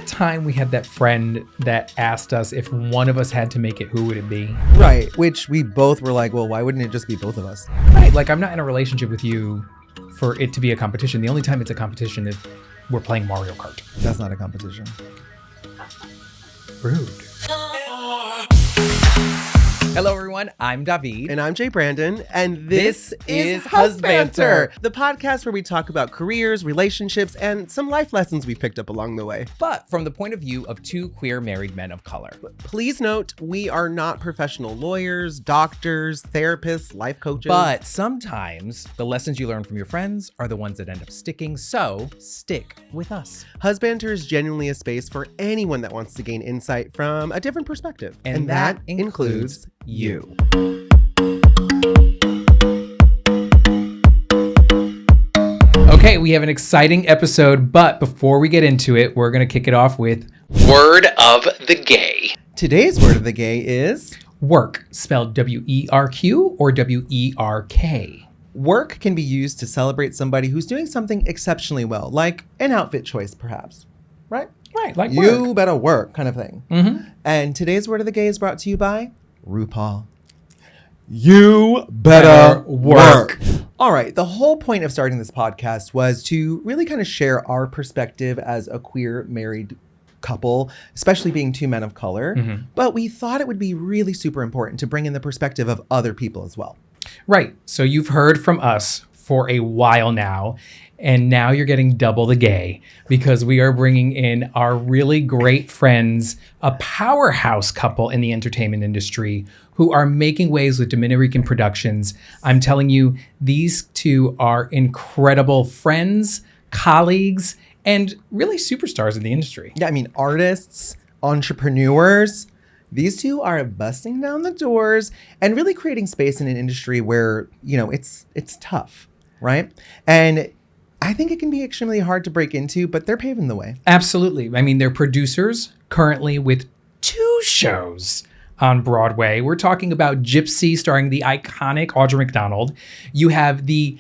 that time we had that friend that asked us if one of us had to make it, who would it be? Right, which we both were like, well, why wouldn't it just be both of us? Right, like I'm not in a relationship with you for it to be a competition. The only time it's a competition is we're playing Mario Kart. That's not a competition. Rude. Hello, everyone. I'm David. And I'm Jay Brandon, and this is Husbantr, the podcast where we talk about careers, relationships, and some life lessons we picked up along the way. But from the point of view of two queer married men of color. Please note, we are not professional lawyers, doctors, therapists, life coaches. But sometimes the lessons you learn from your friends are the ones that end up sticking, so stick with us. Husbantr is genuinely a space for anyone that wants to gain insight from a different perspective. And that includes you. Okay, we have an exciting episode, but before we get into it, we're going to kick it off with Word of the Gay. Today's word of the gay is work, spelled W-E-R-Q or W-E-R-K. work can be used to celebrate somebody who's doing something exceptionally well, like an outfit choice, perhaps. Right? Right, like You work. better work kind of thing. Mm-hmm. And today's word of the gay is brought to you by RuPaul. You better work. All right. The whole point of starting this podcast was to really kind of share our perspective as a queer married couple, especially being two men of color. Mm-hmm. But we thought it would be really super important to bring in the perspective of other people as well. Right. So you've heard from us for a while now, and now you're getting double the gay because we are bringing in our really great friends, a powerhouse couple in the entertainment industry who are making waves with DominiRican Productions. I'm telling you, these two are incredible friends, colleagues, and really superstars in the industry. Yeah, I mean, artists, entrepreneurs, these two are busting down the doors and really creating space in an industry where, you know, it's tough, right? And I think it can be extremely hard to break into, but they're paving the way. Absolutely. I mean, they're producers currently with 2 shows on Broadway. We're talking about Gypsy, starring the iconic Audra McDonald. You have the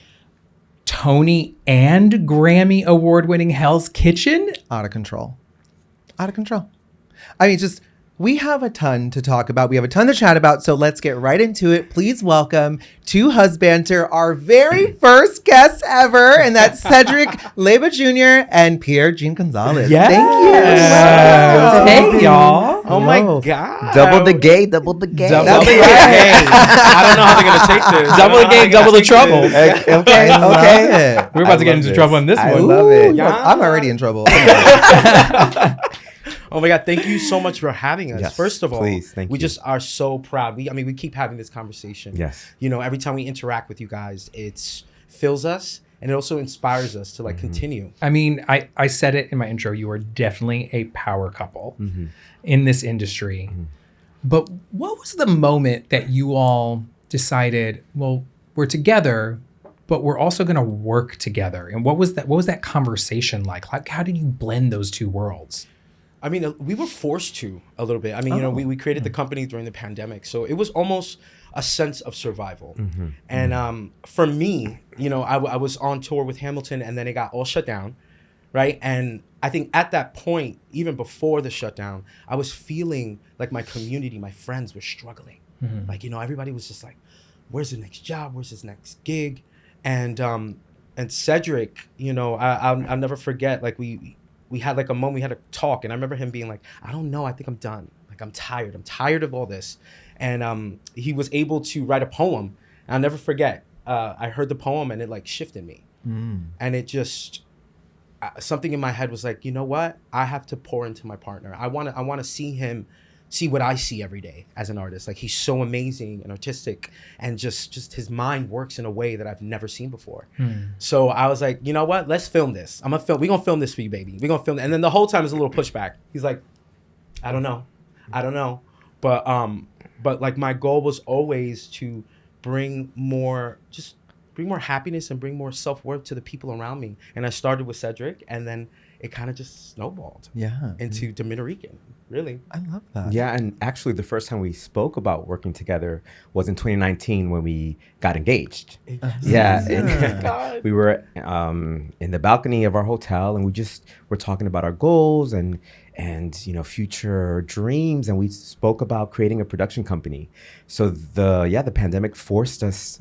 Tony and Grammy award-winning Hell's Kitchen. Out of control. Out of control. I mean, just, we have a ton to talk about. We have a ton to chat about. So let's get right into it. Please welcome to Husbantr our very first guests ever. And that's Cedric Leiba Jr. and Pierre Jean Gonzalez. Yes. Thank you. Hey, y'all. Oh my God. Double the gay, double the gay. Double the gay. I don't know how they're going to take this. Double the gay, double the trouble. Okay. Okay. We're about to get into trouble in this I one. love it. Look, I'm already in trouble. Oh my God. Thank you so much for having us. Yes, First of all, please, thank we you. just are so proud. We keep having this conversation. Yes. You know, every time we interact with you guys, it fills us and it also inspires us to continue. I mean, I said it in my intro. You are definitely a power couple in this industry. But what was the moment that you all decided, well, we're together, but we're also going to work together? And what was that conversation like? How did you blend those two worlds? I mean, we were forced to a little bit. I mean, you know, we created the company during the pandemic. So it was almost a sense of survival. And for me, you know, I was on tour with Hamilton and then it got all shut down, right? And I think at that point, even before the shutdown, I was feeling like my community, my friends were struggling. Like, you know, everybody was just like, where's the next job? Where's his next gig? And Cedric, you know, I'll never forget, like we had like a moment, we had a talk, and I remember him being like, I don't know, I think I'm done. Like, I'm tired of all this. And he was able to write a poem. And I'll never forget, I heard the poem and it like shifted me. And it just, something in my head was like, you know what? I have to pour into my partner. I want to see him see what I see every day as an artist. Like, he's so amazing and artistic, and just his mind works in a way that I've never seen before. So I was like, you know what? Let's film this. We're gonna film this for you, baby. We're gonna film it. And then the whole time there's a little pushback. He's like, I don't know. But like, my goal was always to bring more happiness and bring more self-worth to the people around me. And I started with Cedric, and then it kind of just snowballed Yeah. into DominiRican. Really. I love that. Yeah, and actually, the first time we spoke about working together was in 2019 when we got engaged. Yeah, and we were in the balcony of our hotel, and we just were talking about our goals and future dreams, and we spoke about creating a production company. So the pandemic forced us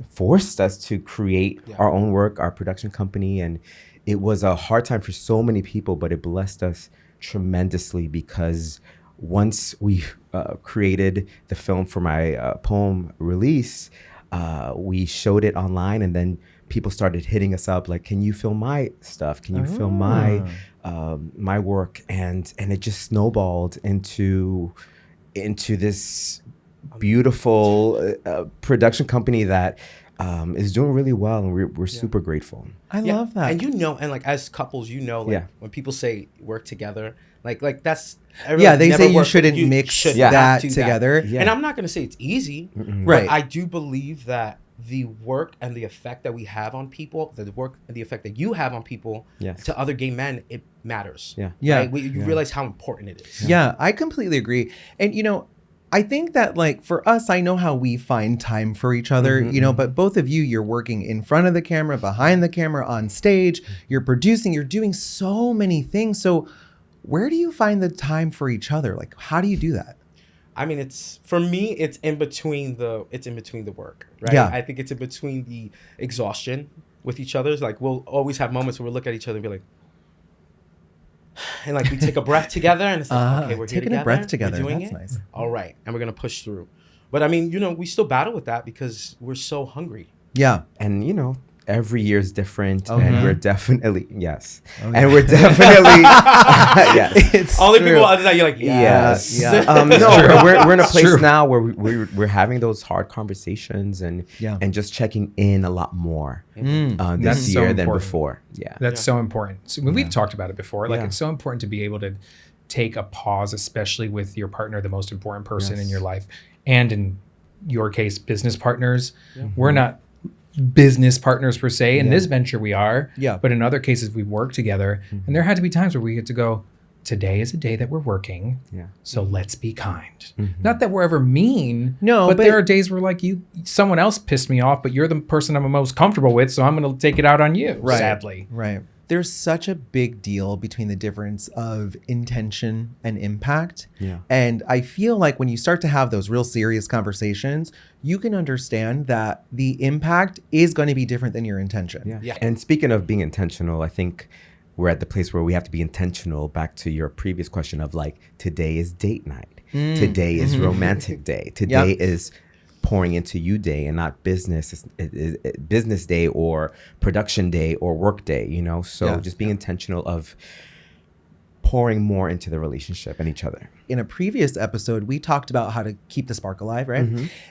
to create our own work, our production company, and it was a hard time for so many people, but it blessed us tremendously because once we created the film for my poem release, we showed it online, and then people started hitting us up like, can you film my stuff? Can you film my work? And it just snowballed into this beautiful production company that is doing really well, and we're super grateful. I love that. And and like as couples, when people say work together, like that's they say you shouldn't mix that together. Yeah. And I'm not gonna say it's easy, right? But I do believe that the work and the effect that we have on people, the work and the effect that you have on people, to other gay men, it matters. Right? You realize how important it is. Yeah, I completely agree. And I think that like for us, I know how we find time for each other, but both of you, you're working in front of the camera, behind the camera, on stage, you're producing, you're doing so many things. So where do you find the time for each other? Like, how do you do that? I mean, it's in between the work, right? Yeah. I think it's in between the exhaustion with each other. Like we'll always have moments where we'll look at each other and be like, and like we take a breath together, and it's like, okay, we're here taking together. a breath together. We're doing That's it. nice. All right, and we're gonna push through. But I mean, we still battle with that because we're so hungry. Yeah. And every year is different, Okay. and we're definitely Oh, yeah. and we're definitely yes. It's All the true. people other than you're like, Yes. Yeah. No, we're in a place now where we're having those hard conversations and just checking in a lot more this That's so year than important. before. Yeah. That's so important. So, we've talked about it before. Like it's so important to be able to take a pause, especially with your partner, the most important person in your life, and in your case, business partners. We're not business partners per se. In this venture we are. Yeah. But in other cases we work together. And there had to be times where we get to go, today is a day that we're working. Yeah. So let's be kind. Not that we're ever mean. No, but but there are days where like someone else pissed me off, but you're the person I'm most comfortable with, so I'm gonna take it out on you, sadly. Right. There's such a big deal between the difference of intention and impact. Yeah. And I feel like when you start to have those real serious conversations, you can understand that the impact is going to be different than your intention. Yeah. And speaking of being intentional, I think we're at the place where we have to be intentional, back to your previous question of like, today is date night. Today is romantic day. Today is pouring into you day, and not business day or production day or work day, so just being intentional of pouring more into the relationship and each other. In a previous episode, we talked about how to keep the spark alive, right?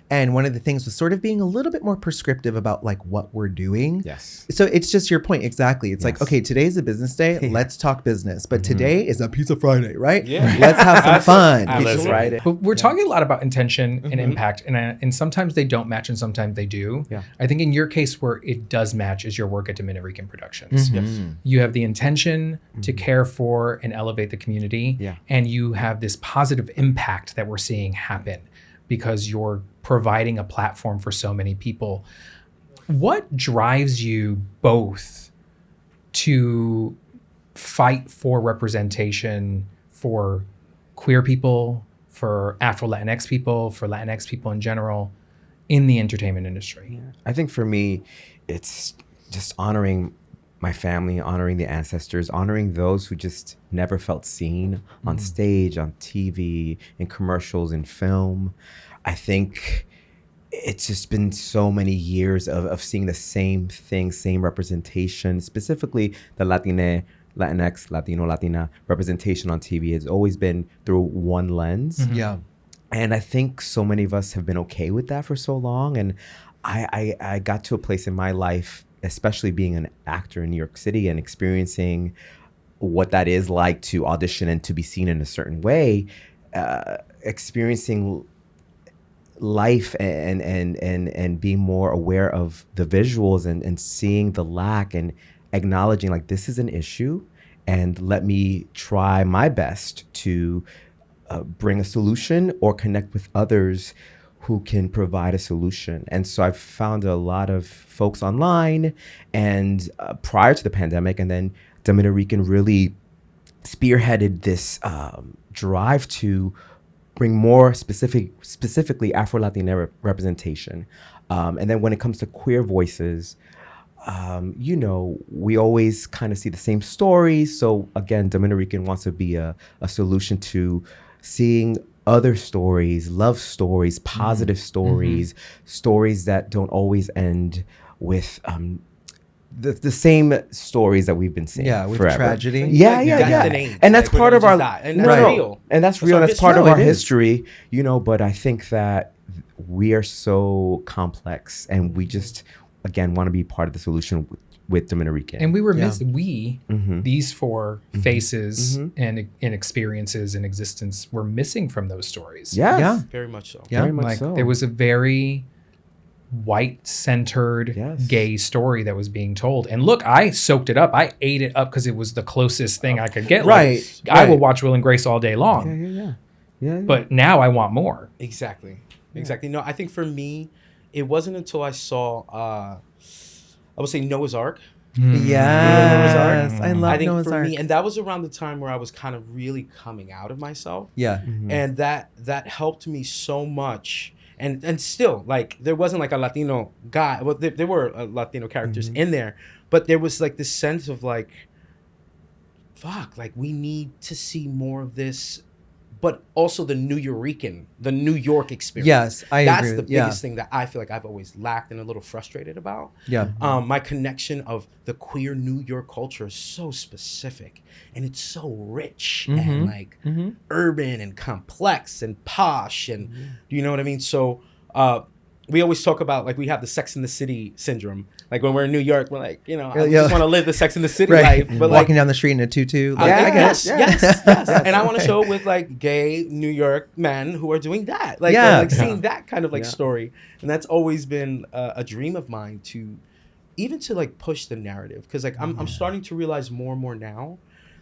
And one of the things was sort of being a little bit more prescriptive about like what we're doing. Yes. So it's just your point. Exactly. It's like, okay, today's a business day. Let's talk business. But today is a Pizza Friday, right? Yeah. Let's have some fun. Pizza Friday. But we're talking a lot about intention and impact, and sometimes they don't match and sometimes they do. Yeah. I think in your case where it does match is your work at DominiRican Productions. Yes. You have the intention to care for and elevate the community, and you have this positive impact that we're seeing happen because you're providing a platform for so many people. What drives you both to fight for representation for queer people, for Afro-Latinx people, for Latinx people in general in the entertainment industry? I think for me, it's just honoring my family, honoring the ancestors, honoring those who just never felt seen on stage, on TV, in commercials, in film. I think it's just been so many years of seeing the same thing, same representation, specifically the Latinx, Latino, Latina representation on TV has always been through one lens. Yeah. And I think so many of us have been okay with that for so long. And I got to a place in my life, especially being an actor in New York City and experiencing what that is like to audition and to be seen in a certain way, experiencing life and being more aware of the visuals and seeing the lack and acknowledging like this is an issue and let me try my best to bring a solution or connect with others who can provide a solution. And so I've found a lot of folks online and prior to the pandemic, and then DominiRican really spearheaded this drive to bring more specifically Afro-Latina representation. And then when it comes to queer voices, we always kind of see the same stories. So again, DominiRican wants to be a solution to seeing other stories, love stories, positive stories, stories that don't always end with the same stories that we've been seeing. Yeah, with forever. tragedy. Yeah. And And that's part of our and that's real. And that's real. That's part of our history, but I think that we are so complex, and we just again want to be part of the solution with DominiRican. And we were these four faces and experiences and existence were missing from those stories. Yeah. Very much so. Yeah. Very much so. There was a very white-centered Yes. gay story that was being told. And look, I soaked it up. I ate it up because it was the closest thing I could get. Right. Like, I will watch Will and Grace all day long. Yeah. But now I want more. Exactly. No, I think for me, it wasn't until I saw, I would say Noah's Ark. Yes. I love I think Noah's for Ark. me, and that was around the time where I was kind of really coming out of myself. Yeah. And that helped me so much. And still, like, there wasn't like a Latino guy. Well, there were Latino characters in there, but there was like this sense of like, fuck, like we need to see more of this, but also the New York experience. Yes, I That's agree. the biggest thing that I feel like I've always lacked and a little frustrated about. Yeah. My connection of the queer New York culture is so specific, and it's so rich and like urban and complex and posh, and you know what I mean? So we always talk about, like, we have the Sex and the City syndrome. Like, when we're in New York, we're like, I just want to live the Sex and the City life. But walking down the street in a tutu. Like, I guess. Yes. And I want to show with like gay New York men who are doing that. Like, seeing that kind of like story. And that's always been a dream of mine to like push the narrative. Because like I'm starting to realize more and more now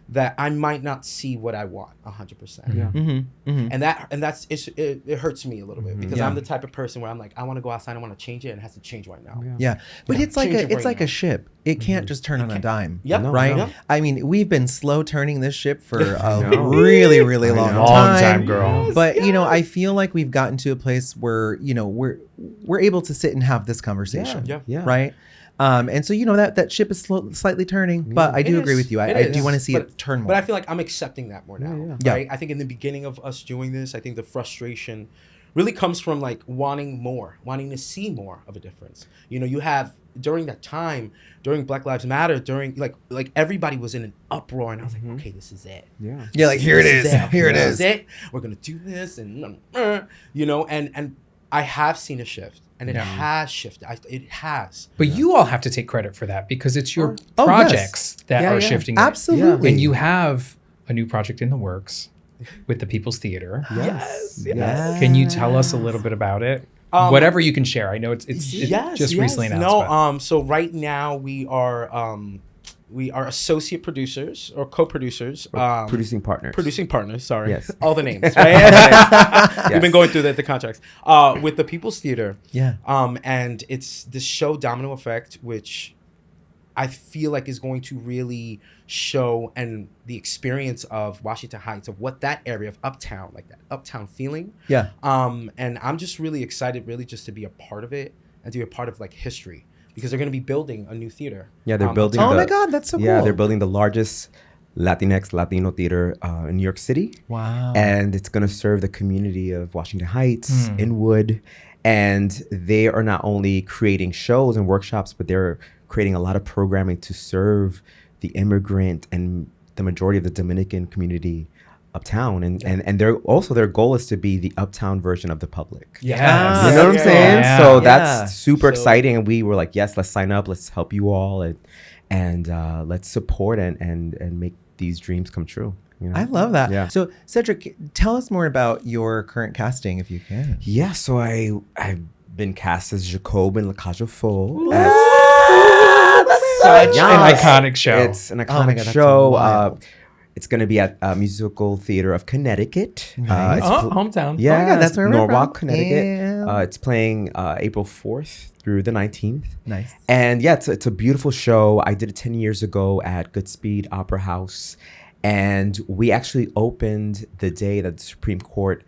that I might not see what I want 100%. And that's it hurts me a little bit because I'm the type of person where I'm like, I want to go outside, I want to change it, and it has to change right now. Yeah. But it's like a ship. It can't just turn on a dime. Right? Yep. I mean, we've been slow turning this ship for a really, really long time, girl. But I feel like we've gotten to a place where we're able to sit and have this conversation. Yeah. Right. And so that ship is slightly turning, but I do agree with you. I do want to see it turn more. But I feel like I'm accepting that more now. Yeah. Right? I think in the beginning of us doing this, I think the frustration really comes from like wanting to see more of a difference. You have during that time, during Black Lives Matter, during like everybody was in an uproar, and I was like, okay, this is it. Yeah, like here it is. Here it is. This is it. We're gonna do this, and and I have seen a shift. And it has shifted. It has. But you all have to take credit for that because it's your projects that are shifting. Absolutely. And you have a new project in the works with the People's Theater. Yes. Can you tell us a little bit about it? Whatever you can share. I know it's just recently announced. So right now we are associate producers or co-producers. Producing partners. Sorry. Yes. All the names. Right? We've been going through the contracts with the People's Theater. Yeah. And it's this show Domino Effect, which I feel like is going to really show and the experience of Washington Heights, of what that area of uptown, like that uptown feeling. Yeah. And I'm just really excited, really just to be a part of it and to be a part of like history. Because they're going to be building a new theater. Yeah, they're building. Oh my God, that's so cool. Yeah, they're building the largest Latino theater in New York City. Wow. And it's going to serve the community of Washington Heights, Inwood. And they are not only creating shows and workshops, but they're creating a lot of programming to serve the immigrant and the majority of the Dominican community uptown, and their goal is to be the uptown version of the public. Yes. You know what I'm saying? Yeah. So that's super exciting, and we were like, yes, let's sign up, let's help you all, and let's support and make these dreams come true. I love that. Yeah. So Cedric, tell us more about your current casting, if you can. Yeah, so I've been cast as Jacob in La Cage aux Folles. Such Yes. an iconic show. It's an my iconic God, that's show. wild. It's going to be at Musical Theater of Connecticut. Nice. It's Hometown. Yeah, Oh my God, that's where we're Norwalk, from. Connecticut. And- It's playing April 4th through the 19th. Nice. And yeah, it's a beautiful show. I did it 10 years ago at Goodspeed Opera House. And we actually opened the day that the Supreme Court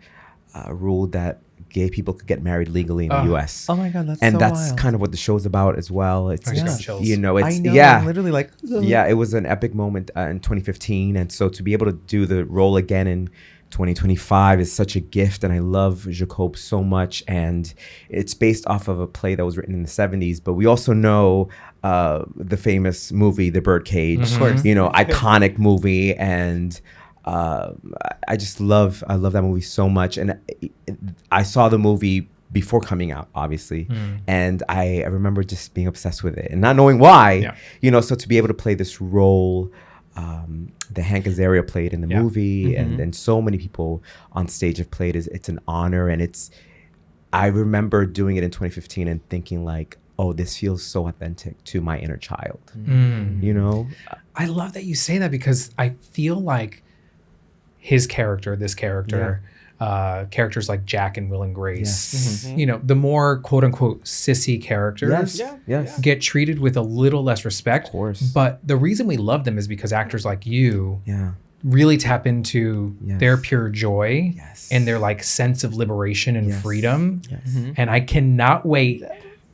ruled that gay people could get married legally in the U.S. Oh my God, that's And so that's wild. kind of what the show's about as well. It's I just got just, chills. you know, it's I know, yeah. I'm literally like, Yeah, it was an epic moment in 2015, and so to be able to do the role again in 2025 is such a gift, and I love Jacob so much. And it's based off of a play that was written in the 70s, but we also know the famous movie The Birdcage, Of course. you know, iconic movie, and I just love that movie so much. And I saw the movie before coming out, obviously. And I remember just being obsessed with it and not knowing why, Yeah. you know, so to be able to play this role that Hank Azaria played in the movie and so many people on stage have played, it's an honor. And I remember doing it in 2015 and thinking like, oh, this feels so authentic to my inner child, you know? I love that you say that because I feel like his character, this character, characters like Jack and Will and Grace, you know, the more quote unquote sissy characters Yes. get treated with a little less respect. Of course. But the reason we love them is because actors like you Yeah. really tap into Yes. their pure joy Yes. and their like sense of liberation and Yes. freedom. Yes. And I cannot wait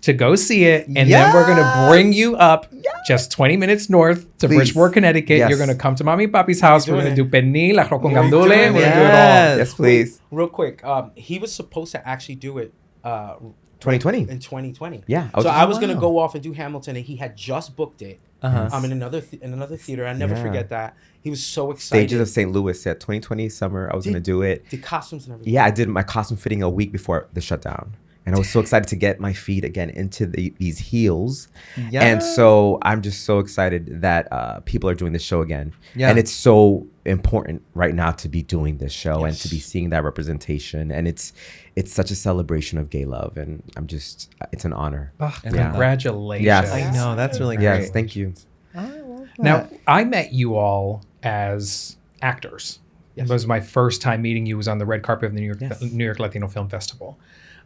to go see it. And then we're going to bring you up just 20 minutes north to Please. Bridgeport, Connecticut. Yes. You're going to come to Mommy and Papi's house. We're going to do pernil, arroz con We're gandules. doing We're going to do it all. Yes. Yes, please. Real quick, he was supposed to actually do it 2020. in 2020. Yeah, So I was gonna wow. go off and do Hamilton, and he had just booked it. Uh-huh. In another theater. I never Yeah. forget that. He was so excited. Stages of St. Louis, yeah, 2020 summer. I was going to do it. The costumes and everything. Yeah, I did my costume fitting a week before the shutdown. And I was so excited to get my feet again into these heels. Yeah. And so I'm just so excited that people are doing this show again. Yeah. And it's so important right now to be doing this show and Yes. to be seeing that representation. And it's such a celebration of gay love. And it's an honor. Oh, Yeah. congratulations. Yes. I know, that's really great. Yes, thank you. I love that. Now, I met you all as actors. Yes. It was my first time meeting you was on the red carpet of the New York Latino Film Festival.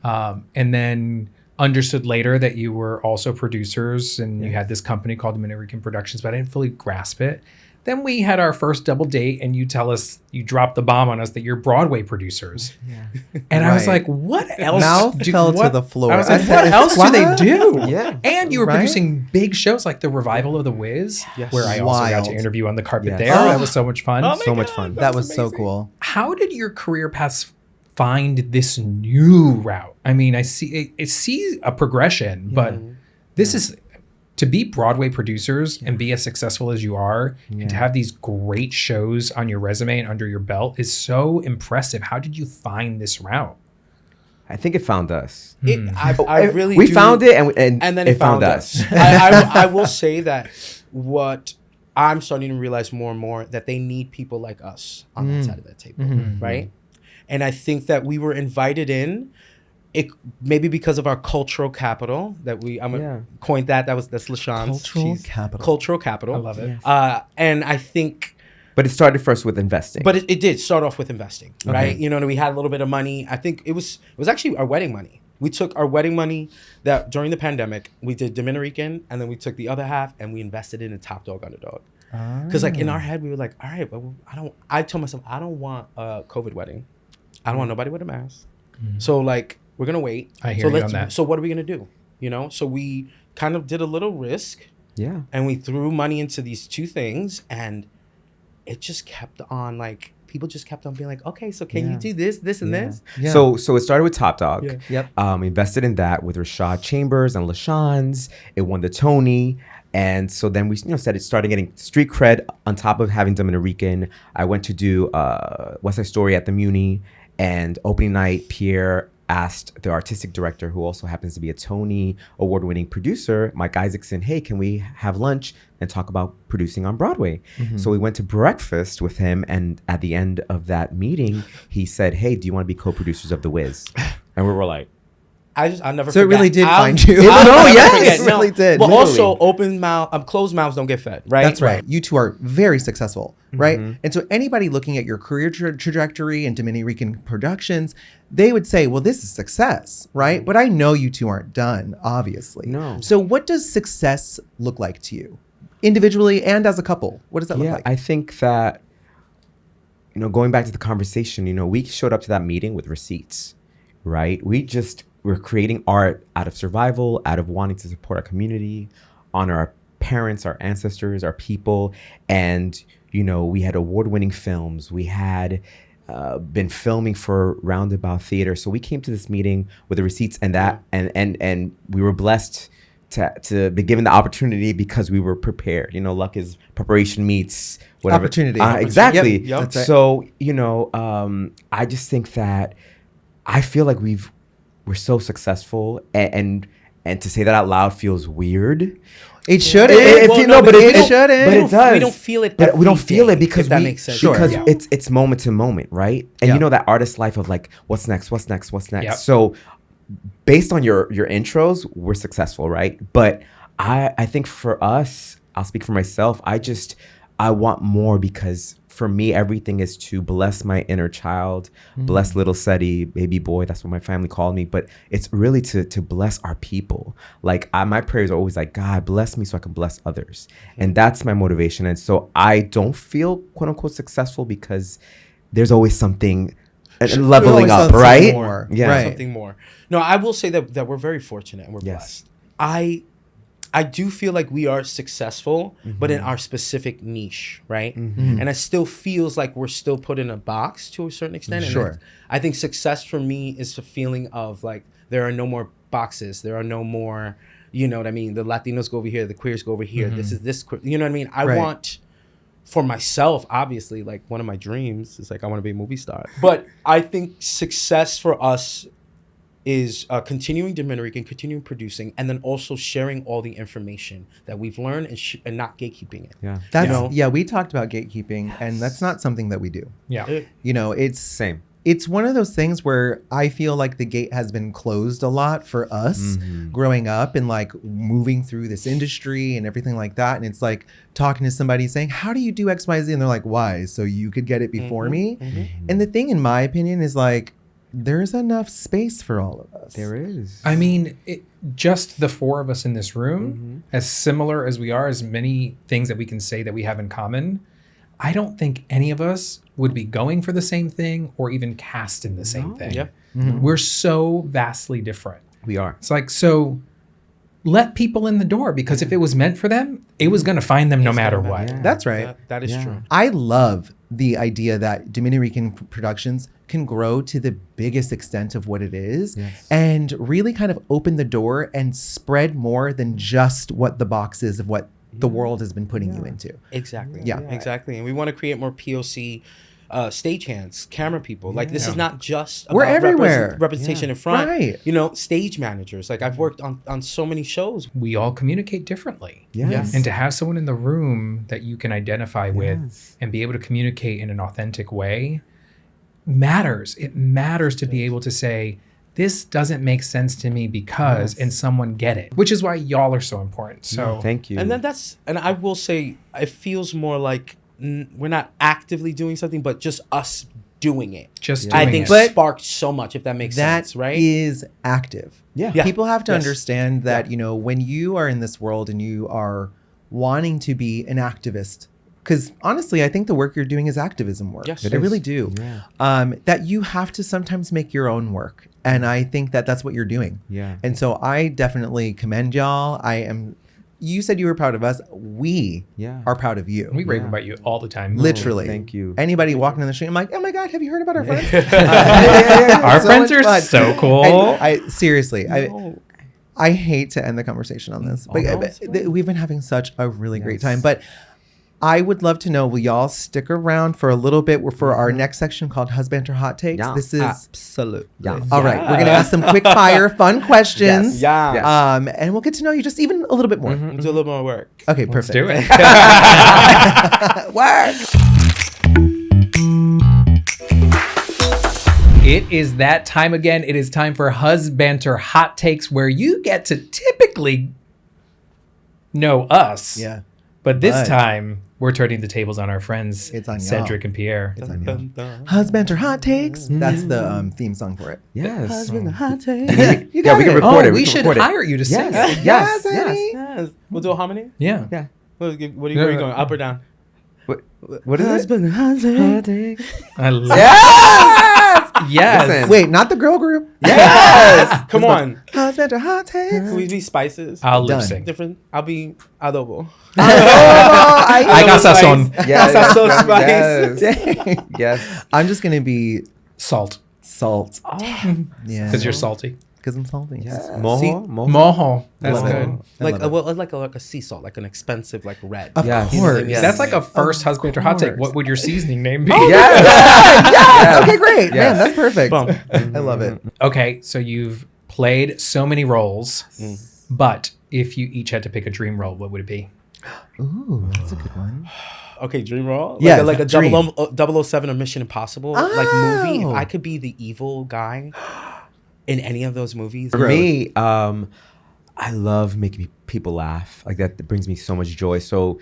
And then understood later that you were also producers and you had this company called DominiRican Productions, but I didn't fully grasp it. Then we had our first double date and you tell us, you dropped the bomb on us that you're Broadway producers. And I was Right. like, what else? Mouth fell to the floor. I was I like, said, what else do they do? Yeah. And you were Right? producing big shows like the revival of The Wiz, Yes. where I also got Wild. to interview on the carpet Yes. there. Oh. That was so much fun. So much fun. That was so cool. How did your career paths find this new route? I mean, I see a progression, but this is to be Broadway producers and be as successful as you are and to have these great shows on your resume and under your belt is so impressive. How did you find this route? I think it found us. I really we do- found it and and then it found us. I will say that what I'm starting to realize more and more that they need people like us on that side of that table, right? And I think that we were invited in, maybe because of our cultural capital that I'm gonna coin that's LaShawn's. Cultural capital. Cultural capital. I love it. And I think. But it started first with investing. But it did start off with investing, right? You know, we had a little bit of money. I think it was actually our wedding money. We took our wedding money that during the pandemic, we did DominiRican, and then we took the other half and we invested it in Top Dog Underdog. Because like in our head, we were like, all right, well, I told myself, I don't want a COVID wedding. I don't want nobody with a mask. So like, we're going to wait. I hear you on that. So what are we going to do? You know, so we kind of did a little risk yeah. and we threw money into these two things, and it just kept on, like, people just kept on being like, okay, so can you do this and this? Yeah. So it started with Top Dog. Yeah. Yep. Invested in that with Rashad Chambers and LaShawn's. It won the Tony. And so then we started getting street cred on top of having DominiRican. I went to do West Side Story at the Muni, and opening night, Pierre asked the artistic director, who also happens to be a Tony award-winning producer, Mike Isaacson, hey, can we have lunch and talk about producing on Broadway? So we went to breakfast with him, and at the end of that meeting, he said, hey, do you want to be co-producers of The Wiz? And we were like, I'll never So it forget. really did I'll- find you. I'll No, never yes, forget. it really did. But Literally. also, closed mouths don't get fed, right? That's right. You two are very successful, right? And so anybody looking at your career trajectory and DominiRican Productions, they would say, well, this is success, right? But I know you two aren't done, obviously. No. So what does success look like to you? Individually and as a couple? What does that look like? I think that, going back to the conversation, we showed up to that meeting with receipts, right? We're creating art out of survival, out of wanting to support our community, honor our parents, our ancestors, our people. And, we had award-winning films. We had been filming for Roundabout Theater. So we came to this meeting with the receipts and that, and we were blessed to be given the opportunity because we were prepared. Luck is preparation meets whatever. Opportunity. Exactly. Yep, that's right. So, I just think that I feel like we're so successful, and to say that out loud feels weird. It shouldn't. But it shouldn't. But it does. We don't feel it. But we don't every feel day, it because if that makes sense. because Yeah. it's moment to moment, right? And Yeah. that artist life of like, what's next? What's next? What's next? Yep. So, based on your intros, we're successful, right? But I think for us, I'll speak for myself. I want more because for me, everything is to bless my inner child, bless little Seti, baby boy. That's what my family called me. But it's really to bless our people. Like my prayers are always like, God, bless me so I can bless others. And that's my motivation. And so I don't feel quote unquote successful because there's always something leveling up, something right? more. Yeah. Right. Something more. No, I will say that we're very fortunate and we're Yes. blessed. I do feel like we are successful, but in our specific niche, right? And it still feels like we're still put in a box to a certain extent. And Sure. I think success for me is the feeling of like there are no more boxes. There are no more, you know what I mean? The Latinos go over here, the queers go over here. This is this, you know what I mean? I Right. want, for myself, obviously, like one of my dreams is like I want to be a movie star. But I think success for us is continuing DominiRican, continuing producing, and then also sharing all the information that we've learned and not gatekeeping it. Yeah. That's You know? we talked about gatekeeping, and that's not something that we do. Yeah. It's Same. It's one of those things where I feel like the gate has been closed a lot for us growing up and like moving through this industry and everything like that. And it's like talking to somebody saying, how do you do X, Y, Z? And they're like, why? So you could get it before me. And the thing, in my opinion, is like, there's enough space for all of us. There is. I mean, just the four of us in this room, as similar as we are, as many things that we can say that we have in common, I don't think any of us would be going for the same thing or even cast in the same thing. Yep. We're so vastly different. We are. It's like, so let people in the door, because if it was meant for them, it was going to find them no matter what. Yeah. That's right. That is true. I love the idea that DominiRican Productions can grow to the biggest extent of what it is and really kind of open the door and spread more than just what the box is of what the world has been putting you into. Exactly. Yeah. Exactly. And we want to create more POC stagehands, camera people. Like this is not just We're about everywhere. representation in front. Right. You know, stage managers. Like I've worked on so many shows. We all communicate differently. Yes. And to have someone in the room that you can identify with and be able to communicate in an authentic way matters. It matters to be able to say, this doesn't make sense to me because, and someone get it, which is why y'all are so important. So Thank you. And then and I will say, it feels more like we're not actively doing something, but just us doing it. just I doing think it. But sparked so much, if that makes That sense, right? is active. Yeah. Yeah. People have to Yes. understand that, when you are in this world and you are wanting to be an activist, because honestly, I think the work you're doing is activism work. Yes. I It is. really do. Yeah. That you have to sometimes make your own work. And I think that that's what you're doing. Yeah. And so I definitely commend y'all. You said you were proud of us. We Yeah. are proud of you. we rave about you all the time. Literally. Thank you. Anybody walking in the street, I'm like, oh my God, have you heard about our friends? Our So friends much are fun. so cool. And I seriously, I hate to end the conversation on this, but, we've been having such a really great time. But I would love to know, will y'all stick around for a little bit for our next section called Husbantr Hot Takes? Yeah. This is Absolutely. Yeah. all right. We're gonna ask some quick fire, fun questions. Yeah. Yes. And we'll get to know you just even a little bit more. Do a little more work. Okay, Let's perfect. do it. It is that time again. It is time for Husbantr Hot Takes, where you get to typically know us. Yeah. But this But- time, we're turning the tables on our friends, It's on y'all. Cedric and Pierre. It's on you. Husbantr Hot Takes. That's the theme song for it. Yes. Hot Takes. Yeah, we can record it. We can should record it. hire you to sing Yes. it. Yes. honey. Yes. We'll do a harmony. Yeah. Yeah. What are you going? Up or down? What is it? Hot take. I love Yes. Yes. Listen. Wait, not the girl group. Yes. Come on. Husbandr Hot Takes. Can we be spices? I'll lip Done. sync. Different. I'll be adobo. I got sazon. Yes. That's so Yes. Yes. I'm just gonna be Salt. salt. Yeah. Because you're salty. Because I'm salty. Yes. See? Moho. Mojo. That's Love it. good. Like love like a sea salt, like an expensive like red. Of Yes. course. Yes. That's like a first Husbandr Hot Take. course. What would your seasoning name be? Yes. Yes. Okay, great. Yes. Man, that's perfect. Boom. I love it. Okay, so you've played so many roles, but if you each had to pick a dream role, what would it be? Ooh, that's a good one. Okay, dream role. Yeah, like a dream. 007 or Mission Impossible like movie. If Oh. I could be the evil guy in any of those movies, For me, I love making people laugh. Like that brings me so much joy. So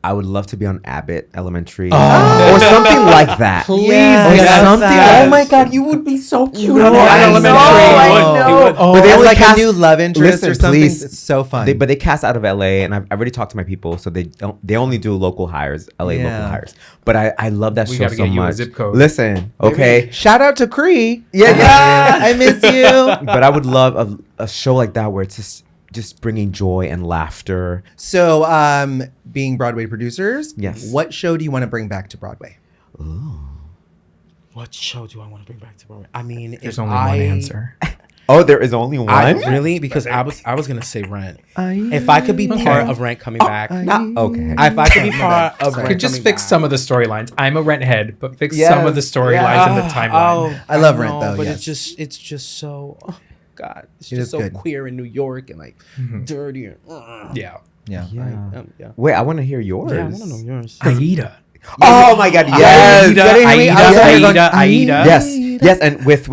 I would love to be on Abbott Elementary or something like that. Please, Yes. Or Yes. something. Yes. Oh my God, you would be so cute. No, on I Abbott know, Elementary. I know. Oh, But they As only like cast- a new love interest Listen, or something. please. It's so fun. But they cast out of LA, and I've already talked to my people, so they only do local hires, LA Yeah. local hires. But I love that We show gotta so get you a much. zip code. Listen, okay, Shout out to Cree. yeah. I miss you. But I would love a show like that where it's just bringing joy and laughter. So, being Broadway producers, Yes. what show do you want to bring back to Broadway? what show do I want to bring back to Broadway? I mean, There's if only one answer. Oh, there is only one. I really because I was gonna say Rent. If I could be part of Rent coming back, Okay. if I could be part of Rent, Could just coming fix back. some of the storylines. I'm a rent head, but fix Yes, some of the storylines and the timeline. I love Rent, though, but yes. it's just so. Oh God, it's It is just so good. queer in New York and like dirty. And, Yeah. Yeah. yeah. Wait, I want to hear yours. Yeah, I want to know yours. Aida. Oh my God! Yes. Aida, That ain't me. I was Aida, like, Aida, Aida. Yes, yes, and with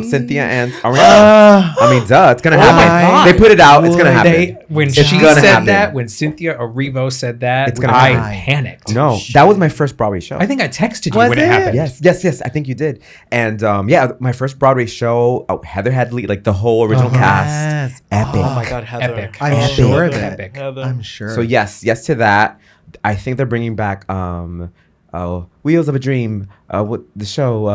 Cynthia and Ariana. Uh, I mean, duh, it's gonna my happen. God. They put it out. It's gonna happen. When It's she gonna said happen. that, when Cynthia Erivo said that, It's gonna I happen. panicked. No, that was my first Broadway show. I think I texted you Was when it it? happened. Yes. I think you did. And yeah, my first Broadway show. Heather Headley, like the whole original cast. Yes. Epic. Oh my God, Heather. Epic. I'm Epic. sure of it. Epic. Heather. I'm sure. So yes to that. I think they're bringing back Wheels of a Dream. What the show?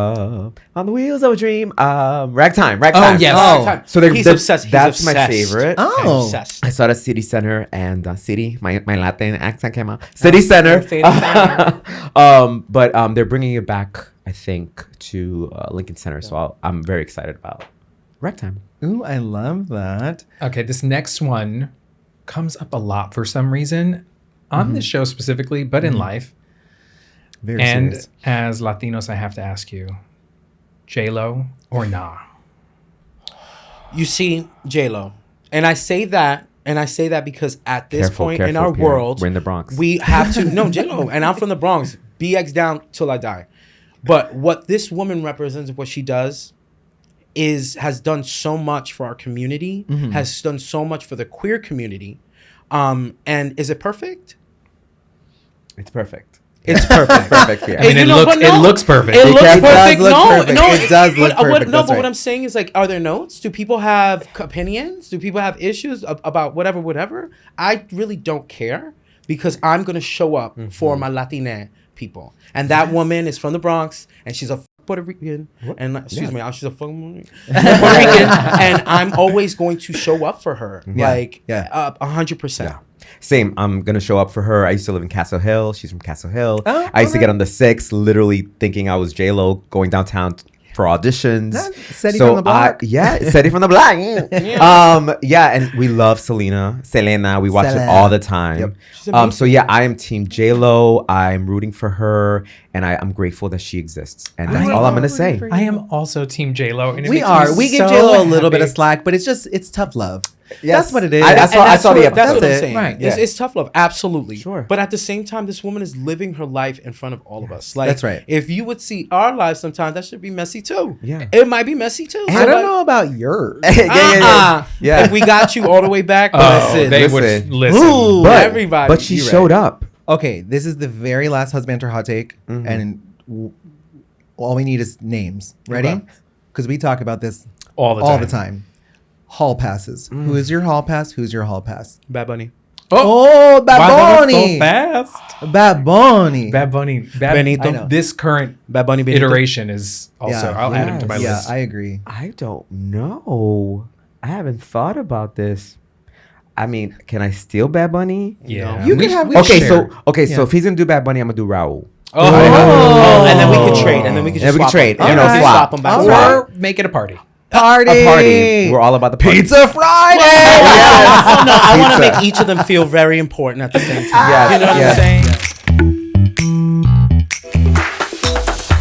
On the Wheels of a Dream. Ragtime. Oh, yes. Oh. So He's obsessed. He's That's my obsessed. favorite. I'm Oh. obsessed. I saw it at City Center and City. My Latin accent came out. City Center. City Center. But they're bringing it back. I think to Lincoln Center. So I'm very excited about Ragtime. Ooh, I love that. Okay, this next one comes up a lot for some reason on this show specifically, but in life. Very And serious. as Latinos, I have to ask you, J-Lo or nah? You see, J-Lo. And I say that because at this point in Careful, our Pierre. world, We're in the Bronx. we have to no J-Lo, and I'm from the Bronx. BX down till I die. But what this woman represents, what she does, has done so much for our community, has done so much for the queer community. And is it perfect? It's perfect. It's perfect. Perfect. Yeah. I mean, You it know, looks but no. it looks perfect. It looks does perfect. look No, perfect. no, It does look but perfect. That's but right. what I'm saying is, like, are there notes? Do people have opinions? Do people have issues about whatever? I really don't care because I'm gonna show up for my Latina people, and that woman is from the Bronx, and she's a Puerto Rican, and she's a fucking Puerto Rican, and I'm always going to show up for her, like 100%. Yeah. Same. I'm gonna show up for her. I used to live in Castle Hill. She's from Castle Hill. Oh, I used to okay. get on the 6, literally thinking I was J-Lo, going downtown for auditions. Cedric from the block. Cedric from the block. And we love Selena. We watch it Selena. all the time. Yep. So yeah, I am Team J-Lo. I'm rooting for her, and I'm grateful that she exists. And that's all I'm gonna say. I am also Team J-Lo. And it We makes are. me We give so J-Lo a little bit of happy. slack, but it's tough love. That's what it is. I saw the episode. That's what I'm it. saying. Right. It's tough love, absolutely. Sure. But at the same time, this woman is living her life in front of all of us. Like, That's right. If you would see our lives sometimes, that should be messy too. Yeah. It might be messy too. I don't know about yours. Yeah. If we got you all the way back, listen. They Listen. would listen. Ooh. But, Everybody, but she you're showed up. Okay, this is the very last Husbantr hot take, and all we need is names. Ready? Okay. Because we talk about this All the time. Hall passes. Who is your hall pass? Who's your hall pass? Bad Bunny. Oh, Bad Why that was Bunny. so fast? Bad Bunny. Bad Bunny. Benito. I know. This current Bad Bunny. Benito. iteration is also. Yeah. I'll add him to my Yeah, list. I agree. I don't know. I haven't thought about this. I mean, can I steal Bad Bunny? Yeah. You We- can have- we Okay, share. so if he's gonna do Bad Bunny, I'm gonna do Raul. Oh, and then we can trade. And then we can And just we can swap trade, them. you know, We swap. them back. All and right. forth. Or make it a party. Party. A party. We're all about the party. Pizza Friday. Oh, no, I want to Pizza. make each of them feel very important at the same time. Yes, You know what yes. I'm saying?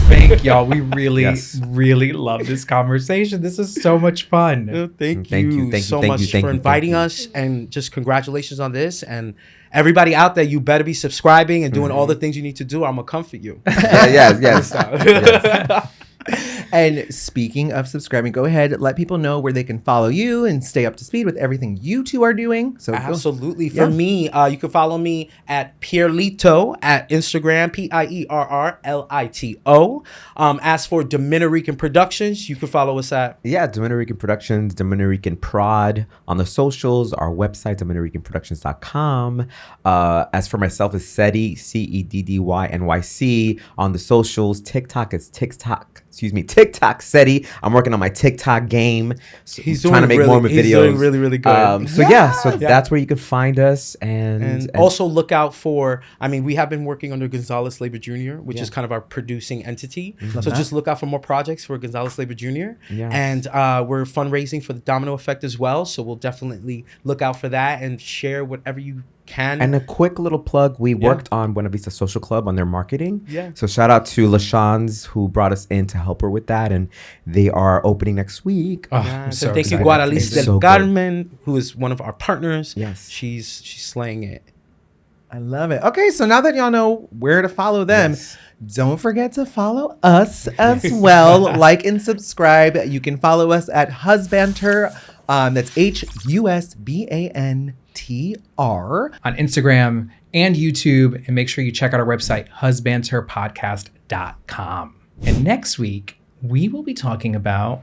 Thank y'all. We really, Yes. really love this conversation. This is so much fun. Thank Thank you you so thank much you, thank for you, inviting thank us, and just congratulations on this. And everybody out there, you better be subscribing and doing all the things you need to do. I'm gonna comfort you. Yes. And speaking of subscribing, go ahead, let people know where they can follow you and stay up to speed with everything you two are doing. So go. Absolutely. Yeah. For me, you can follow me at Pierrelito at Instagram, Pierrlito. As for DominiRican Productions, you can follow us at Yeah, DominiRican Productions, DominiRican Prod on the socials, our website, DominiRicanProductions.com. As for myself, it's Ceddy, CEDDYNYC on the socials. TikTok, it's TikTok Ceddy. I'm working on my TikTok game. So He's trying to make more videos. He's doing really, really good. So that's where you can find us. And Also look out for, we have been working under Gonzalez Leiba Jr., which is kind of our producing entity. So just look out for more projects for Gonzalez Leiba Jr. Yes. And we're fundraising for the Domino Effect as well. So we'll definitely look out for that and share whatever you can. And a quick little plug, we worked on Buena Vista Social Club on their marketing. Yeah. So shout out to LaShans who brought us in to help her with that. And they are opening next week. Oh, I'm Yes, so and thank you, excited. Guadalice It's del so good. Carmen, who is one of our partners. Yes. She's slaying it. I love it. Okay, so now that y'all know where to follow them, Yes. don't forget to follow us as well. Like and subscribe. You can follow us at Husbantr. That's HUSBANTR. On Instagram and YouTube. And make sure you check out our website, husbanterpodcast.com. And next week, we will be talking about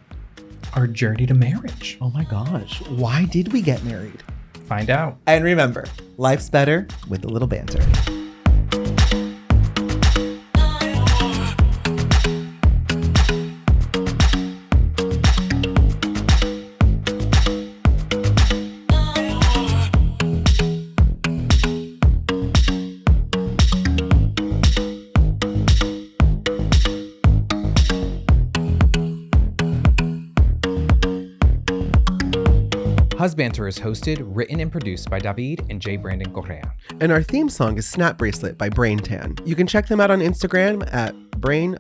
our journey to marriage. Oh my gosh, why did we get married? Find out. And remember, life's better with a little banter. Husbantr is hosted, written, and produced by David and J. Brandon Correa. And our theme song is Snap Bracelet by Brain Tan. You can check them out on Instagram at brain__tan.